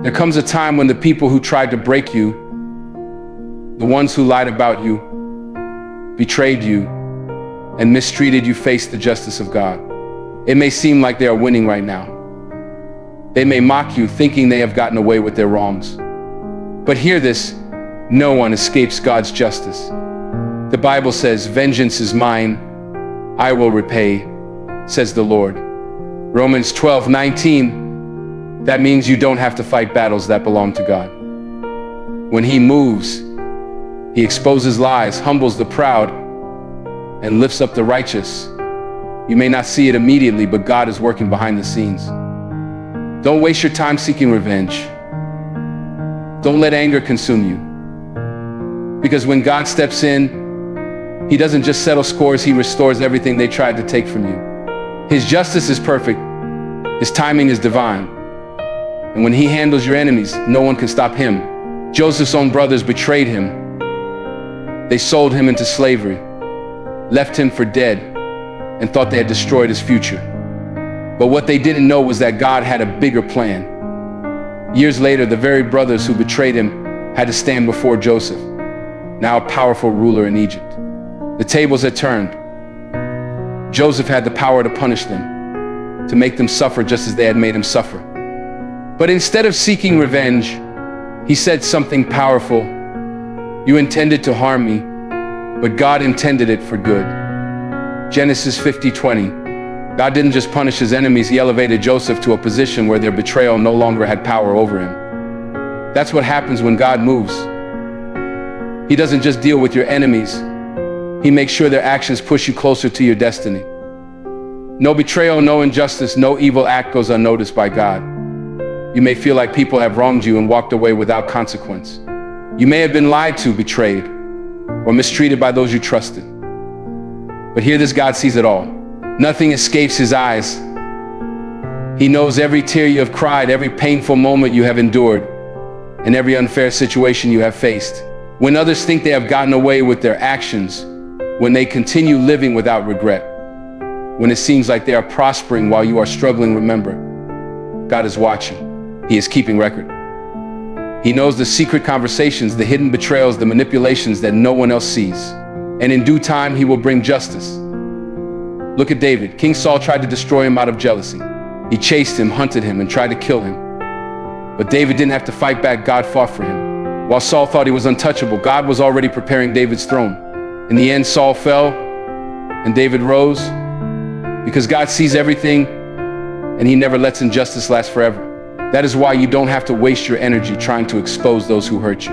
There comes a time when the people who tried to break you, the ones who lied about you, betrayed you, and mistreated you face the justice of God. It may seem like they are winning right now. They may mock you, thinking they have gotten away with their wrongs. But hear this, no one escapes God's justice. The Bible says, "Vengeance is mine, I will repay," says the Lord. Romans 12:19, that means you don't have to fight battles that belong to God. When He moves, He exposes lies, humbles the proud, and lifts up the righteous. You may not see it immediately, but God is working behind the scenes. Don't waste your time seeking revenge. Don't let anger consume you. Because when God steps in, He doesn't just settle scores, He restores everything they tried to take from you. His justice is perfect. His timing is divine. And when He handles your enemies, no one can stop Him. Joseph's own brothers betrayed him. They sold him into slavery, left him for dead, and thought they had destroyed his future. But what they didn't know was that God had a bigger plan. Years later, the very brothers who betrayed him had to stand before Joseph, now a powerful ruler in Egypt. The tables had turned. Joseph had the power to punish them, to make them suffer just as they had made him suffer. But instead of seeking revenge, he said something powerful. "You intended to harm me, but God intended it for good." Genesis 50:20. God didn't just punish his enemies, He elevated Joseph to a position where their betrayal no longer had power over him. That's what happens when God moves. He doesn't just deal with your enemies, He makes sure their actions push you closer to your destiny. No betrayal, no injustice, no evil act goes unnoticed by God. You may feel like people have wronged you and walked away without consequence. You may have been lied to, betrayed, or mistreated by those you trusted. But hear this, God sees it all. Nothing escapes His eyes. He knows every tear you have cried, every painful moment you have endured, and every unfair situation you have faced. When others think they have gotten away with their actions, when they continue living without regret, when it seems like they are prospering while you are struggling, remember, God is watching. He is keeping record. He knows the secret conversations, the hidden betrayals, the manipulations that no one else sees. And in due time, He will bring justice. Look at David. King Saul tried to destroy him out of jealousy. He chased him, hunted him, and tried to kill him. But David didn't have to fight back. God fought for him. While Saul thought he was untouchable, God was already preparing David's throne. In the end, Saul fell, and David rose, because God sees everything, and He never lets injustice last forever. That is why you don't have to waste your energy trying to expose those who hurt you.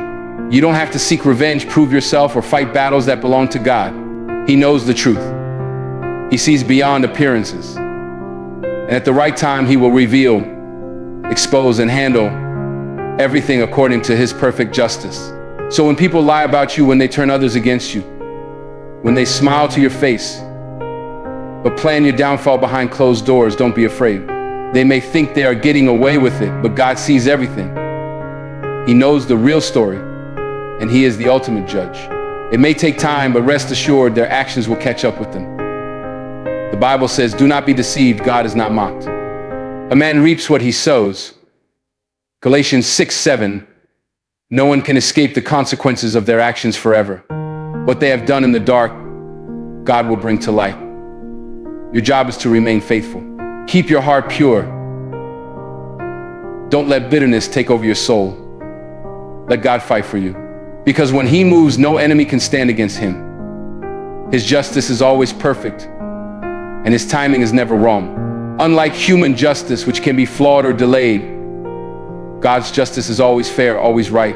You don't have to seek revenge, prove yourself, or fight battles that belong to God. He knows the truth. He sees beyond appearances. And at the right time, He will reveal, expose, and handle everything according to His perfect justice. So when people lie about you, when they turn others against you, when they smile to your face, but plan your downfall behind closed doors, don't be afraid. They may think they are getting away with it, but God sees everything. He knows the real story, and He is the ultimate judge. It may take time, but rest assured their actions will catch up with them. The Bible says, "Do not be deceived, God is not mocked. A man reaps what he sows." Galatians 6:7, no one can escape the consequences of their actions forever. What they have done in the dark, God will bring to light. Your job is to remain faithful. Keep your heart pure. Don't let bitterness take over your soul. Let God fight for you. Because when He moves, no enemy can stand against Him. His justice is always perfect, and His timing is never wrong. Unlike human justice, which can be flawed or delayed, God's justice is always fair, always right,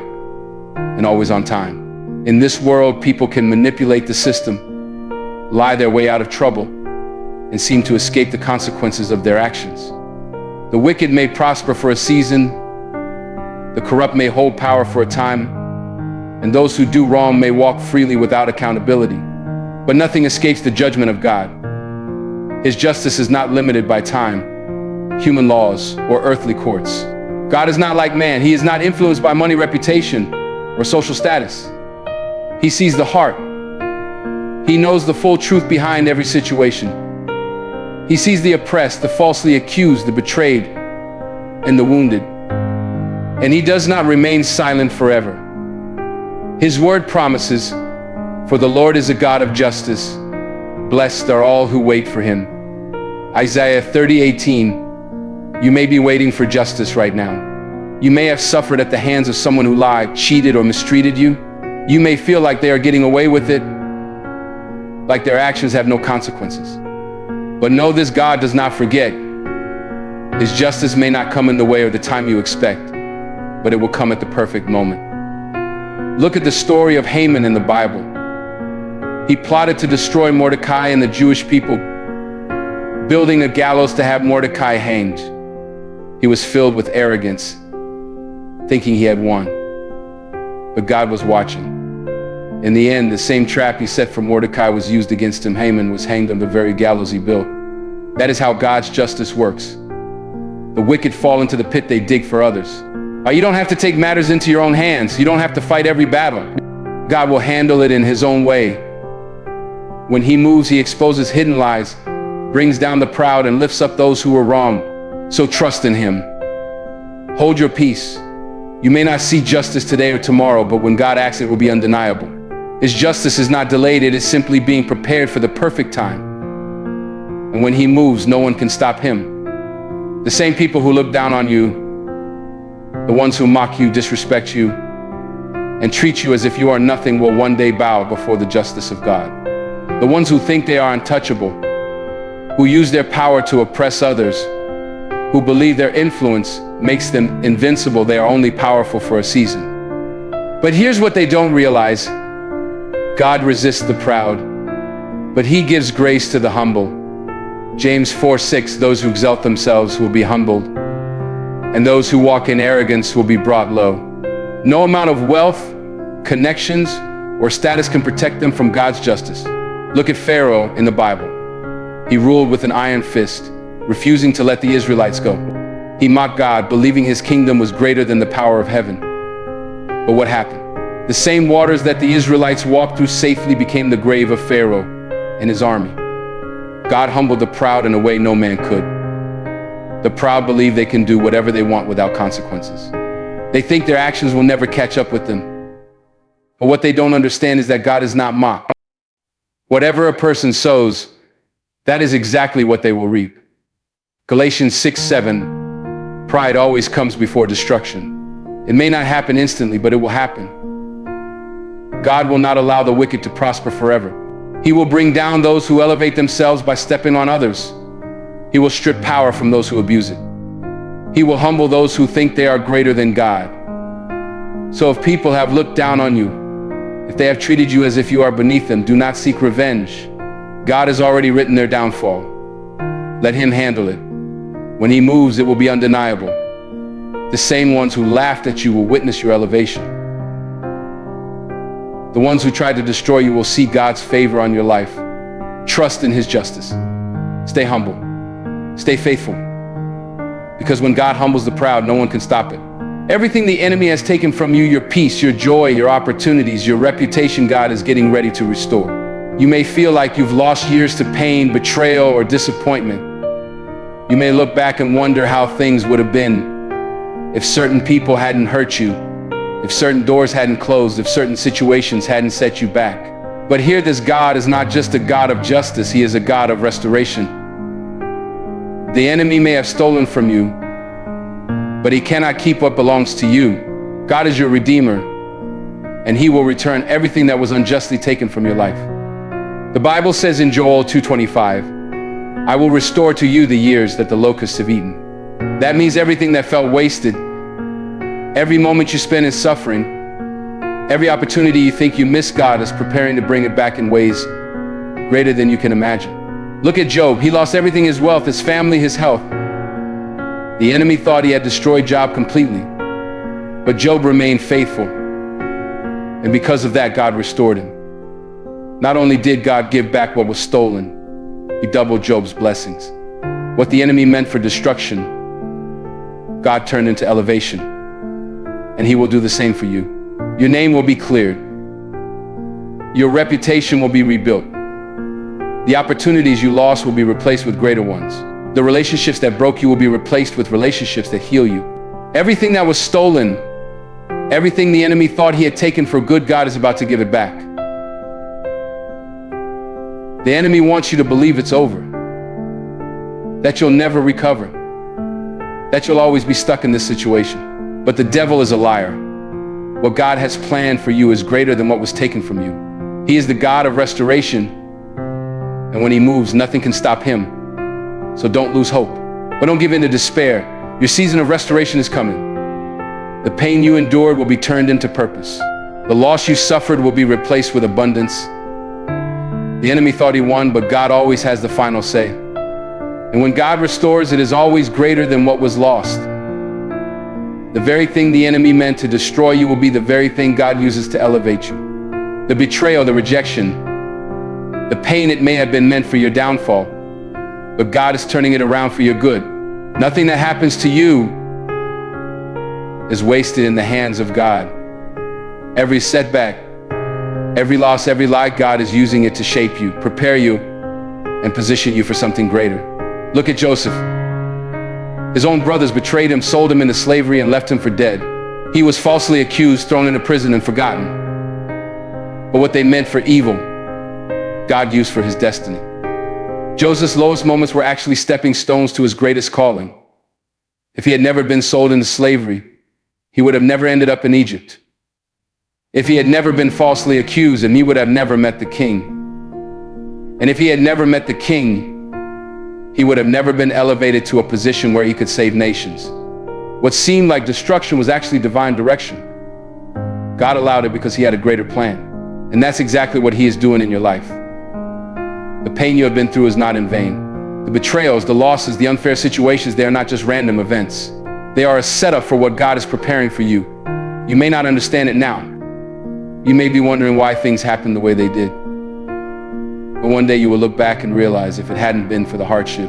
and always on time. In this world, people can manipulate the system, lie their way out of trouble, and seem to escape the consequences of their actions. The wicked may prosper for a season, the corrupt may hold power for a time, and those who do wrong may walk freely without accountability. But nothing escapes the judgment of God. His justice is not limited by time, human laws, or earthly courts. God is not like man. He is not influenced by money, reputation, or social status. He sees the heart. He knows the full truth behind every situation. He sees the oppressed, the falsely accused, the betrayed, and the wounded. and he does not remain silent forever. His word promises, "For the Lord is a God of justice. Blessed are all who wait for him." Isaiah 30:18. You may be waiting for justice right now. You may have suffered at the hands of someone who lied, cheated, or mistreated you. You may feel like they are getting away with it, like their actions have no consequences. But know this: God does not forget. His justice may not come in the way or the time you expect, but it will come at the perfect moment. Look at the story of Haman in the Bible. He plotted to destroy Mordecai and the Jewish people, building a gallows to have Mordecai hanged. He was filled with arrogance, thinking he had won. But God was watching. In the end, the same trap he set for Mordecai was used against him. Haman was hanged on the very gallows he built. That is how God's justice works. The wicked fall into the pit they dig for others. You don't have to take matters into your own hands. You don't have to fight every battle. God will handle it in his own way. When he moves, he exposes hidden lies, brings down the proud, and lifts up those who are wrong. So trust in him. Hold your peace. You may not see justice today or tomorrow, but when God acts, it will be undeniable. His justice is not delayed, it is simply being prepared for the perfect time. And when he moves, no one can stop him. The same people who look down on you, the ones who mock you, disrespect you, and treat you as if you are nothing, will one day bow before the justice of God. The ones who think they are untouchable, who use their power to oppress others, who believe their influence makes them invincible, they are only powerful for a season. But here's what they don't realize: God resists the proud, but he gives grace to the humble. James 4:6, those who exalt themselves will be humbled, and those who walk in arrogance will be brought low. No amount of wealth, connections, or status can protect them from God's justice. Look at Pharaoh in the Bible. He ruled with an iron fist, refusing to let the Israelites go. He mocked God, believing his kingdom was greater than the power of heaven. But what happened? The same waters that the Israelites walked through safely became the grave of Pharaoh and his army. God humbled the proud in a way no man could. The proud believe they can do whatever they want without consequences. They think their actions will never catch up with them. But what they don't understand is that God is not mocked. Whatever a person sows, that is exactly what they will reap. Galatians 6:7, pride always comes before destruction. It may not happen instantly, but it will happen. God will not allow the wicked to prosper forever. He will bring down those who elevate themselves by stepping on others. He will strip power from those who abuse it. He will humble those who think they are greater than God. So if people have looked down on you, if they have treated you as if you are beneath them, do not seek revenge. God has already written their downfall. Let him handle it. When he moves, it will be undeniable. The same ones who laughed at you will witness your elevation. The ones who tried to destroy you will see God's favor on your life. Trust in his justice. Stay humble. Stay faithful. Because when God humbles the proud, no one can stop it. Everything the enemy has taken from you, your peace, your joy, your opportunities, your reputation, God is getting ready to restore. You may feel like you've lost years to pain, betrayal, or disappointment. You may look back and wonder how things would have been if certain people hadn't hurt you, if certain doors hadn't closed, if certain situations hadn't set you back. But here, this God is not just a God of justice, he is a God of restoration. The enemy may have stolen from you, but he cannot keep what belongs to you. God is your Redeemer, and he will return everything that was unjustly taken from your life. The Bible says in Joel 2:25, I will restore to you the years that the locusts have eaten. That means everything that felt wasted, every moment you spent in suffering, every opportunity you think you missed, God is preparing to bring it back in ways greater than you can imagine. Look at Job. He lost everything: his wealth, his family, his health. The enemy thought he had destroyed Job completely, but Job remained faithful. And because of that, God restored him. Not only did God give back what was stolen, he doubled Job's blessings. What the enemy meant for destruction, God turned into elevation. And he will do the same for you. Your name will be cleared. Your reputation will be rebuilt. The opportunities you lost will be replaced with greater ones. The relationships that broke you will be replaced with relationships that heal you. Everything that was stolen, everything the enemy thought he had taken for good, God is about to give it back. The enemy wants you to believe it's over, that you'll never recover, that you'll always be stuck in this situation. But the devil is a liar. What God has planned for you is greater than what was taken from you. He is the God of restoration, and when he moves, nothing can stop him. So don't lose hope, but don't give in to despair. Your season of restoration is coming. The pain you endured will be turned into purpose. The loss you suffered will be replaced with abundance. The enemy thought he won, but God always has the final say. And when God restores, it is always greater than what was lost. The very thing the enemy meant to destroy you will be the very thing God uses to elevate you. The betrayal, the rejection, the pain, it may have been meant for your downfall, but God is turning it around for your good. Nothing that happens to you is wasted in the hands of God. Every setback, every loss, every lie, God is using it to shape you, prepare you, and position you for something greater. Look at Joseph. His own brothers betrayed him, sold him into slavery, and left him for dead. He was falsely accused, thrown into prison, and forgotten. But what they meant for evil, God used for his destiny. Joseph's lowest moments were actually stepping stones to his greatest calling. If he had never been sold into slavery, he would have never ended up in Egypt. If he had never been falsely accused, and he would have never met the king. And if he had never met the king, he would have never been elevated to a position where he could save nations. What seemed like destruction was actually divine direction. God allowed it because he had a greater plan. And that's exactly what he is doing in your life. The pain you have been through is not in vain. The betrayals, the losses, the unfair situations, they are not just random events. They are a setup for what God is preparing for you. You may not understand it now. You may be wondering why things happened the way they did. But one day you will look back and realize if it hadn't been for the hardship,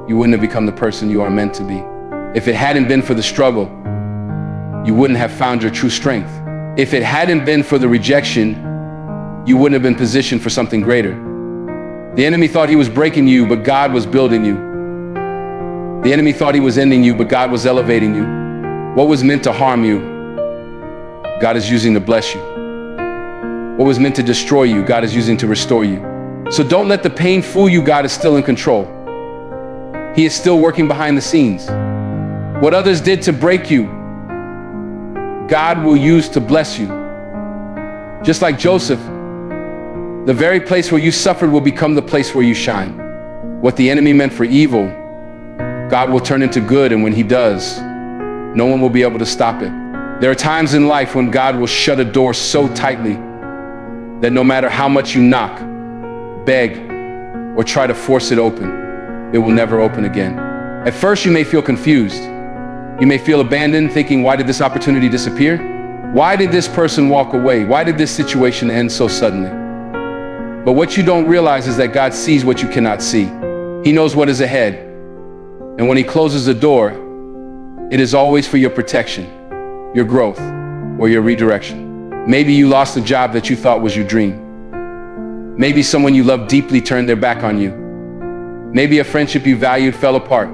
you wouldn't have become the person you are meant to be. If it hadn't been for the struggle, you wouldn't have found your true strength. If it hadn't been for the rejection, you wouldn't have been positioned for something greater. The enemy thought he was breaking you, but God was building you. The enemy thought he was ending you, but God was elevating you. What was meant to harm you, God is using to bless you. What was meant to destroy you, God is using to restore you. So don't let the pain fool you. God is still in control. He is still working behind the scenes. What others did to break you, God will use to bless you. Just like Joseph, the very place where you suffered will become the place where you shine. What the enemy meant for evil, God will turn into good, and when he does, no one will be able to stop it. There are times in life when God will shut a door so tightly that no matter how much you knock, beg, or try to force it open, it will never open again. At first, you may feel confused. You may feel abandoned, thinking, why did this opportunity disappear? Why did this person walk away? Why did this situation end so suddenly? But what you don't realize is that God sees what you cannot see. He knows what is ahead. And when he closes the door, it is always for your protection, your growth, or your redirection. Maybe you lost a job that you thought was your dream. Maybe someone you loved deeply turned their back on you. Maybe a friendship you valued fell apart.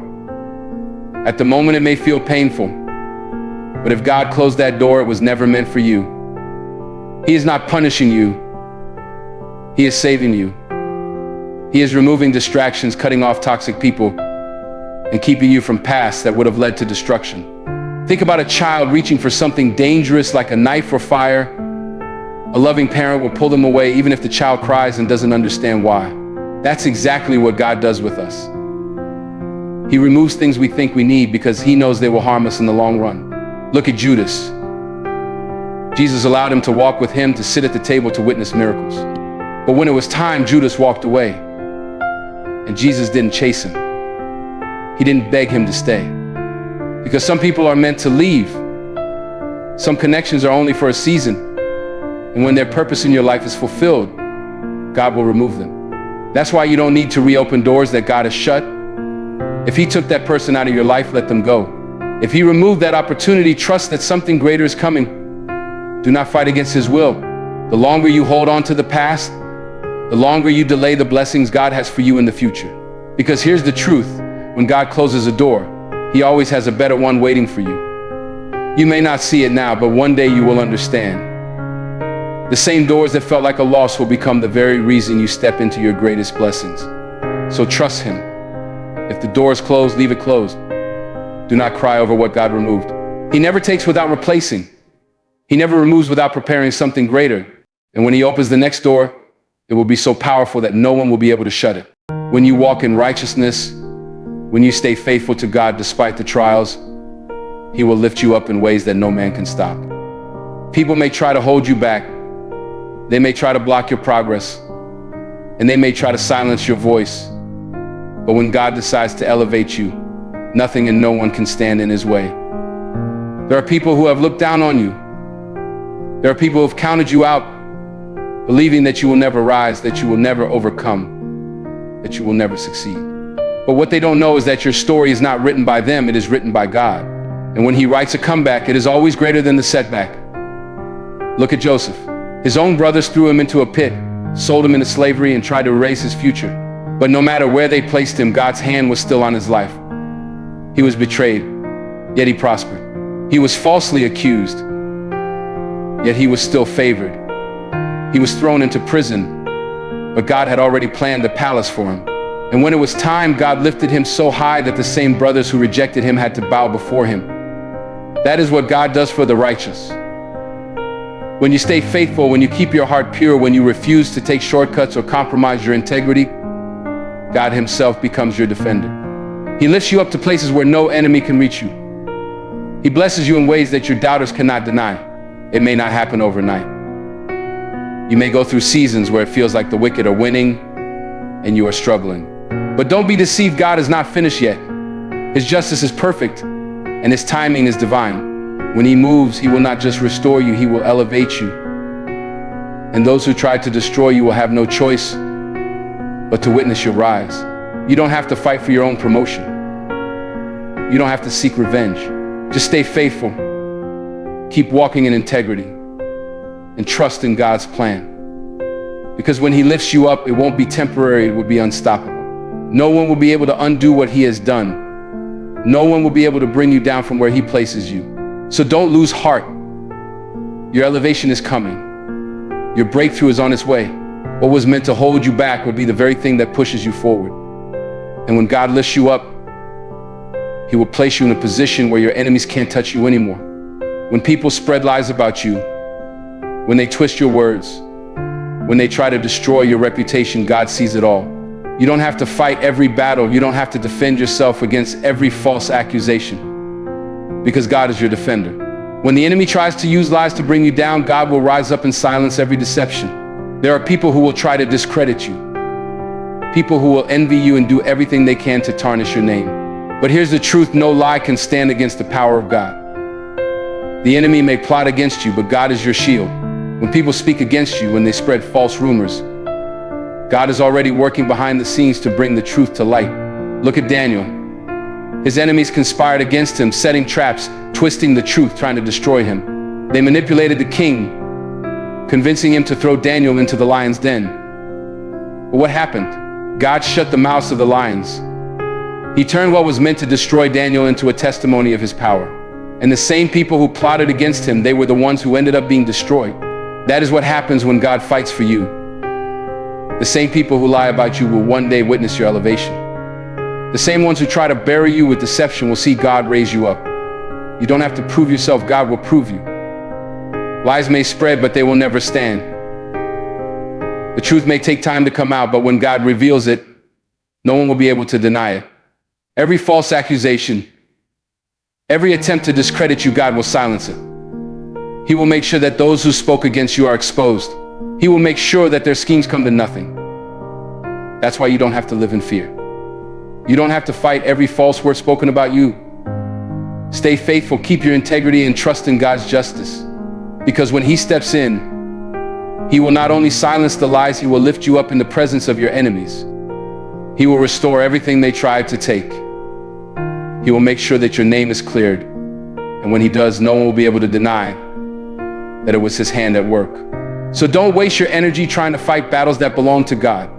At the moment, it may feel painful, but if God closed that door, it was never meant for you. He is not punishing you. He is saving you. He is removing distractions, cutting off toxic people, and keeping you from paths that would have led to destruction. Think about a child reaching for something dangerous like a knife or fire. A loving parent will pull them away even if the child cries and doesn't understand why. That's exactly what God does with us. He removes things we think we need because he knows they will harm us in the long run. Look at Judas. Jesus allowed him to walk with him, to sit at the table, to witness miracles. But when it was time, Judas walked away. And Jesus didn't chase him. He didn't beg him to stay. Because some people are meant to leave. Some connections are only for a season. And when their purpose in your life is fulfilled, God will remove them. That's why you don't need to reopen doors that God has shut. If he took that person out of your life, let them go. If he removed that opportunity, trust that something greater is coming. Do not fight against his will. The longer you hold on to the past, the longer you delay the blessings God has for you in the future. Because here's the truth, when God closes a door, He always has a better one waiting for you. You may not see it now, but one day you will understand. The same doors that felt like a loss will become the very reason you step into your greatest blessings. So trust Him. If the door is closed, leave it closed. Do not cry over what God removed. He never takes without replacing. He never removes without preparing something greater. And when He opens the next door, it will be so powerful that no one will be able to shut it. When you walk in righteousness, when you stay faithful to God despite the trials, He will lift you up in ways that no man can stop. People may try to hold you back. They may try to block your progress, and they may try to silence your voice. But when God decides to elevate you, nothing and no one can stand in His way. There are people who have looked down on you. There are people who have counted you out, believing that you will never rise, that you will never overcome, that you will never succeed. But what they don't know is that your story is not written by them, it is written by God. And when He writes a comeback, it is always greater than the setback. Look at Joseph. His own brothers threw him into a pit, sold him into slavery, and tried to erase his future. But no matter where they placed him, God's hand was still on his life. He was betrayed, yet he prospered. He was falsely accused, yet he was still favored. He was thrown into prison, but God had already planned the palace for him. And when it was time, God lifted him so high that the same brothers who rejected him had to bow before him. That is what God does for the righteous. When you stay faithful, when you keep your heart pure, when you refuse to take shortcuts or compromise your integrity, God Himself becomes your defender. He lifts you up to places where no enemy can reach you. He blesses you in ways that your doubters cannot deny. It may not happen overnight. You may go through seasons where it feels like the wicked are winning and you are struggling. But don't be deceived, God is not finished yet. His justice is perfect and His timing is divine. When He moves, He will not just restore you, He will elevate you. And those who try to destroy you will have no choice but to witness your rise. You don't have to fight for your own promotion. You don't have to seek revenge. Just stay faithful. Keep walking in integrity and trust in God's plan. Because when He lifts you up, it won't be temporary, it will be unstoppable. No one will be able to undo what He has done. No one will be able to bring you down from where He places you. So don't lose heart. Your elevation is coming. Your breakthrough is on its way. What was meant to hold you back will be the very thing that pushes you forward. And when God lifts you up, He will place you in a position where your enemies can't touch you anymore. When people spread lies about you, when they twist your words, when they try to destroy your reputation, God sees it all. You don't have to fight every battle. You don't have to defend yourself against every false accusation, because God is your defender. When the enemy tries to use lies to bring you down, God will rise up and silence every deception. There are people who will try to discredit you, people who will envy you and do everything they can to tarnish your name. But here's the truth, no lie can stand against the power of God. The enemy may plot against you, but God is your shield. When people speak against you, when they spread false rumors, God is already working behind the scenes to bring the truth to light. Look at Daniel. His enemies conspired against him, setting traps, twisting the truth, trying to destroy him. They manipulated the king, convincing him to throw Daniel into the lion's den. But what happened? God shut the mouths of the lions. He turned what was meant to destroy Daniel into a testimony of His power. And the same people who plotted against him, they were the ones who ended up being destroyed. That is what happens when God fights for you. The same people who lie about you will one day witness your elevation. The same ones who try to bury you with deception will see God raise you up. You don't have to prove yourself, God will prove you. Lies may spread, but they will never stand. The truth may take time to come out, but when God reveals it, no one will be able to deny it. Every false accusation, every attempt to discredit you, God will silence it. He will make sure that those who spoke against you are exposed. He will make sure that their schemes come to nothing. That's why you don't have to live in fear. You don't have to fight every false word spoken about you. Stay faithful, keep your integrity, and trust in God's justice. Because when He steps in, He will not only silence the lies, He will lift you up in the presence of your enemies. He will restore everything they tried to take. He will make sure that your name is cleared. And when He does, no one will be able to deny that it was His hand at work. So don't waste your energy trying to fight battles that belong to God.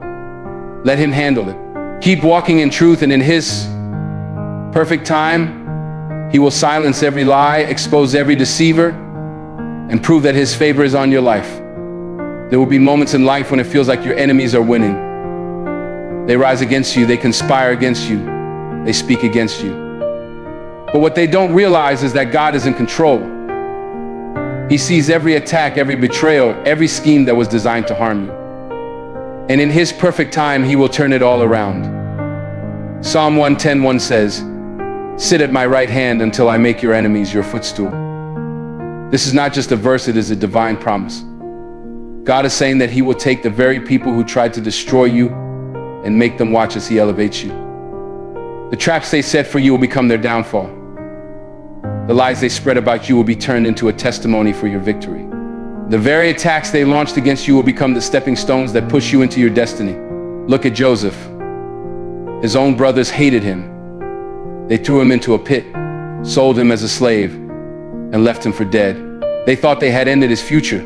Let Him handle it. Keep walking in truth, and in His perfect time, He will silence every lie, expose every deceiver, and prove that his favor is on your life. There will be moments in life when it feels like your enemies are winning. They rise against you, they conspire against you, they speak against you. But what they don't realize is that God is in control. He sees every attack, every betrayal, every scheme that was designed to harm you. And in his perfect time, he will turn it all around. Psalm 110:1 says, "Sit at my right hand until I make your enemies your footstool." This is not just a verse, it is a divine promise. God is saying that he will take the very people who tried to destroy you and make them watch as he elevates you. The traps they set for you will become their downfall. The lies they spread about you will be turned into a testimony for your victory. The very attacks they launched against you will become the stepping stones that push you into your destiny. Look at Joseph. His own brothers hated him. They threw him into a pit, sold him as a slave, and left him for dead. They thought they had ended his future.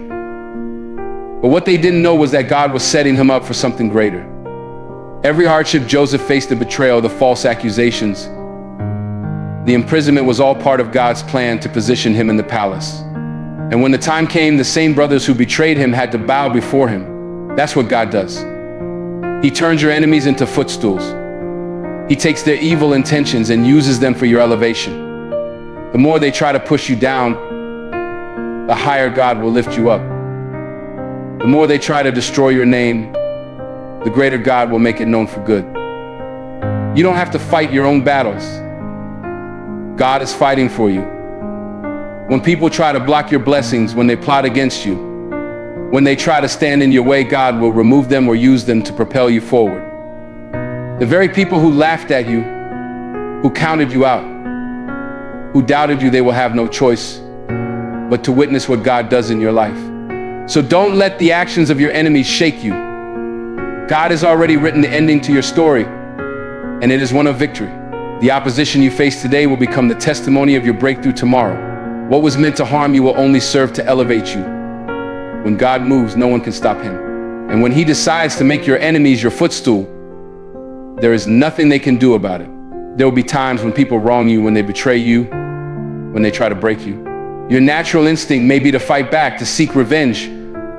But what they didn't know was that God was setting him up for something greater. Every hardship Joseph faced, the betrayal, the false accusations, the imprisonment was all part of God's plan to position him in the palace. And when the time came, the same brothers who betrayed him had to bow before him. That's what God does. He turns your enemies into footstools. He takes their evil intentions and uses them for your elevation. The more they try to push you down, the higher God will lift you up. The more they try to destroy your name, the greater God will make it known for good. You don't have to fight your own battles. God is fighting for you. When people try to block your blessings, when they plot against you, when they try to stand in your way, God will remove them or use them to propel you forward. The very people who laughed at you, who counted you out, who doubted you, they will have no choice but to witness what God does in your life. So don't let the actions of your enemies shake you. God has already written the ending to your story, and it is one of victory. The opposition you face today will become the testimony of your breakthrough tomorrow. What was meant to harm you will only serve to elevate you. When God moves, no one can stop him. And when he decides to make your enemies your footstool, there is nothing they can do about it. There will be times when people wrong you, when they betray you, when they try to break you. Your natural instinct may be to fight back, to seek revenge,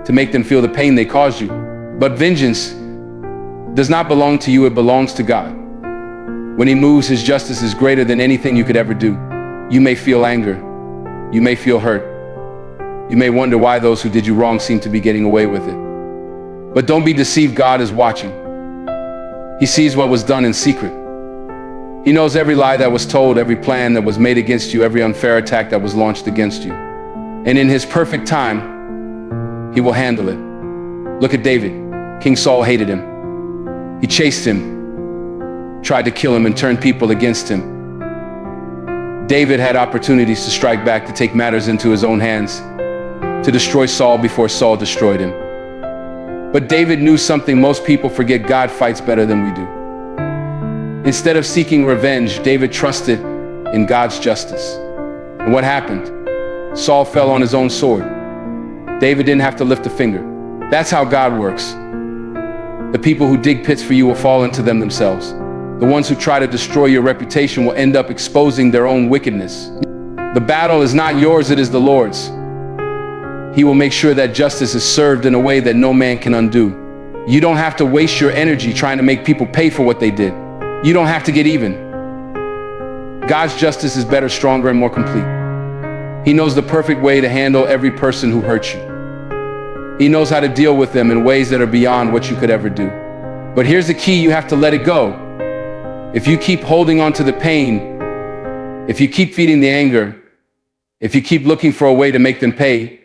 to make them feel the pain they caused you. But vengeance does not belong to you, it belongs to God. When he moves, his justice is greater than anything you could ever do. You may feel anger. You may feel hurt. You may wonder why those who did you wrong seem to be getting away with it. But don't be deceived, God is watching. He sees what was done in secret. He knows every lie that was told, every plan that was made against you, every unfair attack that was launched against you. And in his perfect time, he will handle it. Look at David. King Saul hated him. He chased him, tried to kill him, and turned people against him. David had opportunities to strike back, to take matters into his own hands, to destroy Saul before Saul destroyed him. But David knew something most people forget: God fights better than we do. Instead of seeking revenge, David trusted in God's justice. And what happened? Saul fell on his own sword. David didn't have to lift a finger. That's how God works. The people who dig pits for you will fall into them themselves. The ones who try to destroy your reputation will end up exposing their own wickedness. The battle is not yours, it is the Lord's. He will make sure that justice is served in a way that no man can undo. You don't have to waste your energy trying to make people pay for what they did. You don't have to get even. God's justice is better, stronger, and more complete. He knows the perfect way to handle every person who hurts you. He knows how to deal with them in ways that are beyond what you could ever do. But here's the key: you have to let it go. If you keep holding on to the pain, if you keep feeding the anger, if you keep looking for a way to make them pay,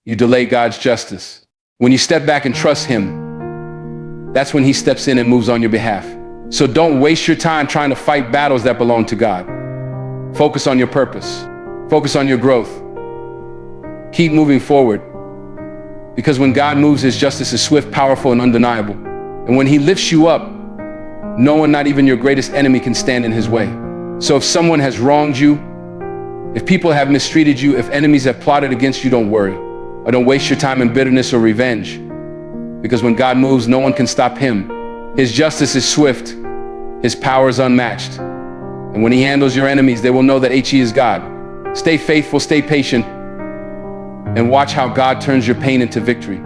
you delay God's justice. When you step back and trust him, that's when he steps in and moves on your behalf. So don't waste your time trying to fight battles that belong to God. Focus on your purpose. Focus on your growth. Keep moving forward. Because when God moves, his justice is swift, powerful, and undeniable. And when he lifts you up, no one, not even your greatest enemy, can stand in his way. So if someone has wronged you, if people have mistreated you, if enemies have plotted against you, don't worry. Or don't waste your time in bitterness or revenge. Because when God moves, no one can stop him. His justice is swift. His power is unmatched. And when he handles your enemies, they will know that HE is God. Stay faithful, stay patient, and watch how God turns your pain into victory.